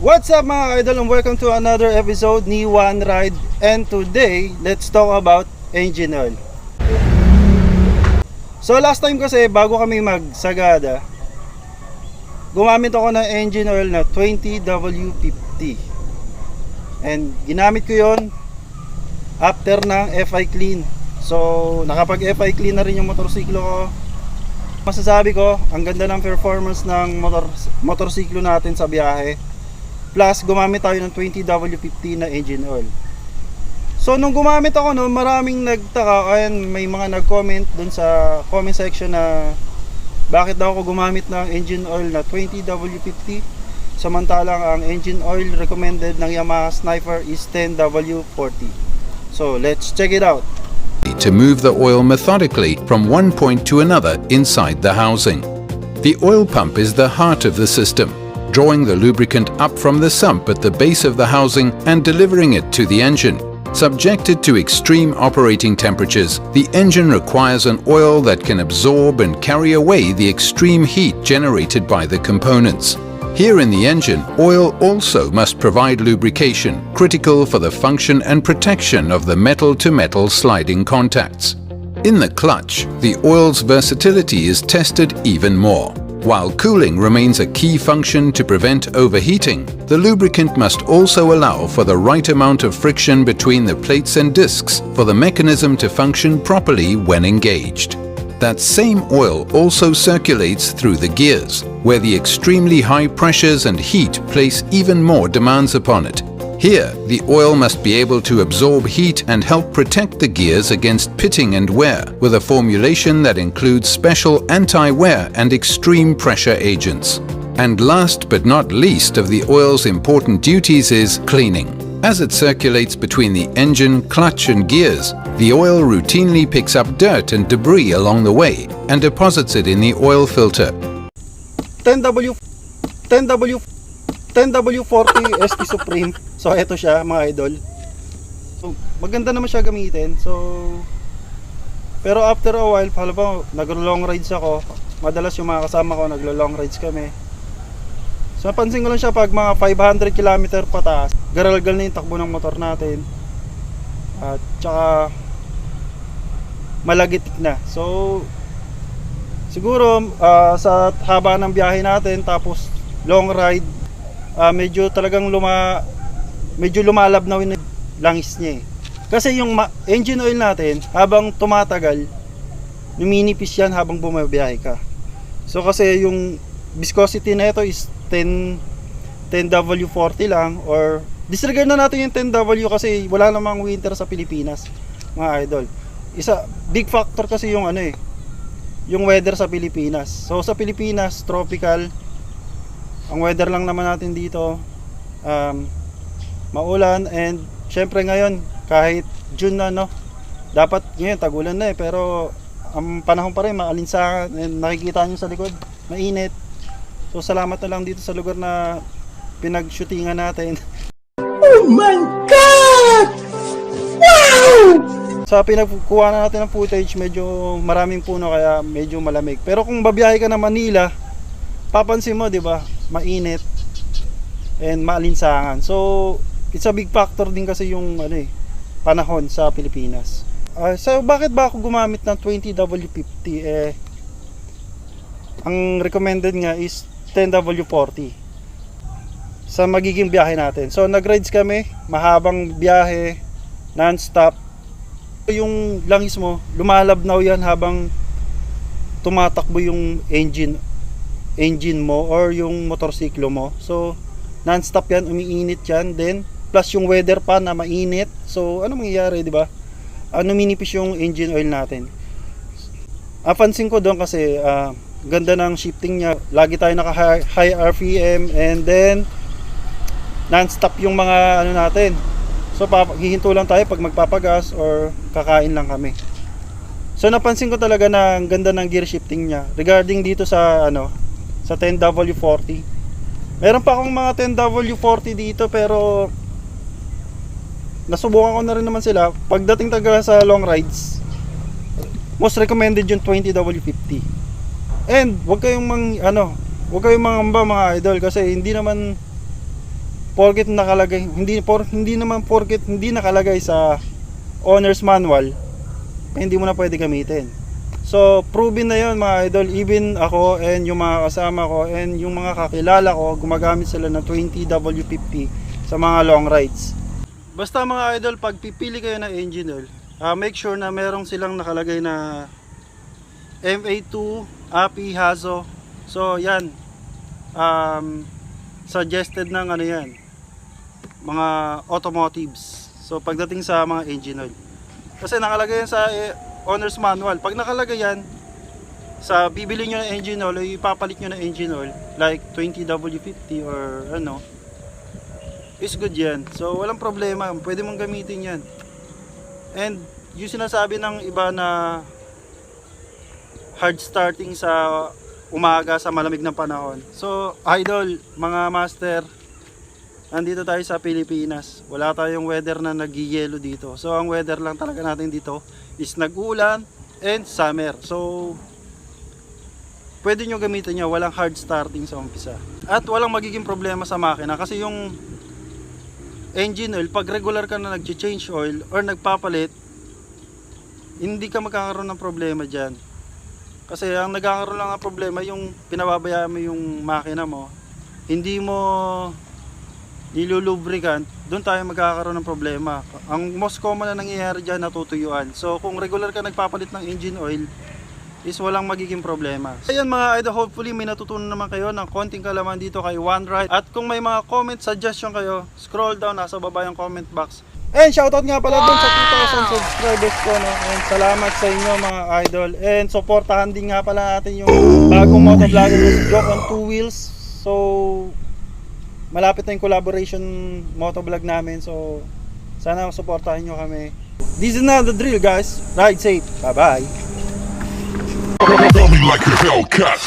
What's up mga idol, and welcome to another episode ni One Ride. And today, let's talk about engine oil. So last time kasi, bago kami magsagada, gumamit ako ng engine oil na 20W50. And ginamit ko yon after ng FI clean. So nakapag FI clean na rin yung motorsiklo ko. Masasabi ko, ang ganda ng performance ng motorsiklo natin sa biyahe. Plus, gumamit tayo ng 20W50 na engine oil. So, nung gumamit ako noon, maraming nagtaka. Ayan, may mga nag-comment dun sa comment section na bakit daw ako gumamit ng engine oil na 20W50 samantalang ang engine oil recommended ng Yamaha Sniper is 10W40. So, let's check it out. To move the oil methodically from one point to another inside the housing. The oil pump is the heart of the system, drawing the lubricant up from the sump at the base of the housing and delivering it to the engine. Subjected to extreme operating temperatures, the engine requires an oil that can absorb and carry away the extreme heat generated by the components. Here in the engine, oil also must provide lubrication, critical for the function and protection of the metal-to-metal sliding contacts. In the clutch, the oil's versatility is tested even more. While cooling remains a key function to prevent overheating, the lubricant must also allow for the right amount of friction between the plates and discs for the mechanism to function properly when engaged. That same oil also circulates through the gears, where the extremely high pressures and heat place even more demands upon it. Here, the oil must be able to absorb heat and help protect the gears against pitting and wear, with a formulation that includes special anti-wear and extreme pressure agents. And last but not least of the oil's important duties is cleaning. As it circulates between the engine, clutch and gears, the oil routinely picks up dirt and debris along the way and deposits it in the oil filter. 10W40 ST Supreme. So eto siya mga idol. So, maganda naman siya gamitin. So pero after a while, halimbawa naglo-long rides ako. Madalas yung mga kasama ko naglo-long rides kami. So napansin ko lang siya pag mga 500 km pataas, garalgal na yung takbo ng motor natin. At saka malagitik na. So siguro sa haba ng biyahe natin tapos long ride, medyo talagang medyo lumalabnaw yung langis niya eh. Kasi yung engine oil natin habang tumatagal, numinipis yan habang bumabiyahe ka. So kasi yung viscosity na ito is 10W40 lang, or disregard na natin yung 10W kasi wala namang winter sa Pilipinas mga idol. Big factor kasi yung yung weather sa Pilipinas. So sa Pilipinas, tropical ang weather lang naman natin dito, maulan. And syempre ngayon kahit June na dapat ngayon tagulan na pero ang panahon pa rin maalinsangan, and nakikita nyo sa likod mainit. So salamat na lang dito sa lugar na pinag-shootingan natin. Oh my God! Wow! Sa pinagkuha na natin ng footage, medyo maraming puno kaya medyo malamig. Pero kung babiyahe ka na Manila, papansin mo, 'di ba? Mainit and maalinsangan. So it's a big factor din kasi yung panahon sa Pilipinas. So bakit ba ako gumamit ng 20W50? Ang recommended nga is 10W40 sa magiging biyahe natin. So nag-rides kami, mahabang biyahe, non-stop. Yung langis mo, lumalabnaw yan habang tumatakbo yung engine mo or yung motorsiklo mo. So non-stop yan, umiinit yan. Then plus yung weather pa na mainit. So ano mangyayari, di ba? Numinipis yung engine oil natin. Napansin ko doon kasi ganda ng shifting niya. Lagi tayo naka high RPM, and then non-stop yung mga natin. So hihinto lang tayo pag magpapagas or kakain lang kami. So napansin ko talaga na ang ganda ng gear shifting niya regarding dito sa sa 10W40. Meron pa akong mga 10W40 dito pero nasubukan ko na rin naman sila. Pagdating talaga sa long rides, most recommended yung 20W50. And wag kayong mangamba mga idol, kasi hindi naman porket nakalagay, hindi naman porket hindi nakalagay sa owner's manual, hindi mo na pwede gamitin. So proven na yun mga idol, even ako and yung mga kasama ko and yung mga kakilala ko, gumagamit sila ng 20W50 sa mga long rides. Basta mga idol, pag pipili kayo ng engine oil, make sure na merong silang nakalagay na MA2, API, Hazo. So yan, suggested ng ano yan, mga automotives. So pagdating sa mga engine oil, kasi nakalagay yan sa owner's manual. Pag nakalagay yan sa bibili nyo ng engine oil o ipapalit nyo ng engine oil like 20W50 or ano, is good yan. So walang problema, pwede mong gamitin yan. And yung sinasabi ng iba na hard starting sa umaga sa malamig na panahon. So idol, mga master, nandito tayo sa Pilipinas. Wala tayong weather na nagyayelo dito. So ang weather lang talaga natin dito is nag-ulan and summer. So pwede nyo gamitin nyo, walang hard starting sa umpisa. At walang magiging problema sa makina kasi yung engine oil, pag regular ka na nag-change oil or nagpapalit, hindi ka magkakaroon ng problema dyan. Kasi ang nagkakaroon lang ng problema yung pinababayaan mo yung makina mo, hindi mo nilulubricant, doon tayo magkakaroon ng problema. Ang most common na nangyayari dyan, natutuyuan. So kung regular ka nagpapalit ng engine oil, is walang magiging problema. Ayan mga idol, hopefully may natutunan naman kayo ng konting kalaman dito kay One Ride. At kung may mga comment, suggestion kayo, scroll down, nasa baba yung comment box. And shoutout nga pala dun sa 2,000 subscribers ko, no? And salamat sa inyo mga idol. And supportahan din nga pala natin yung bagong motovlogger na si Joke on 2 Wheels. So malapit na yung collaboration motovlog namin. So sana supportahan nyo kami. This is not the drill guys. Ride safe. Bye bye. Tell me like a Hellcat.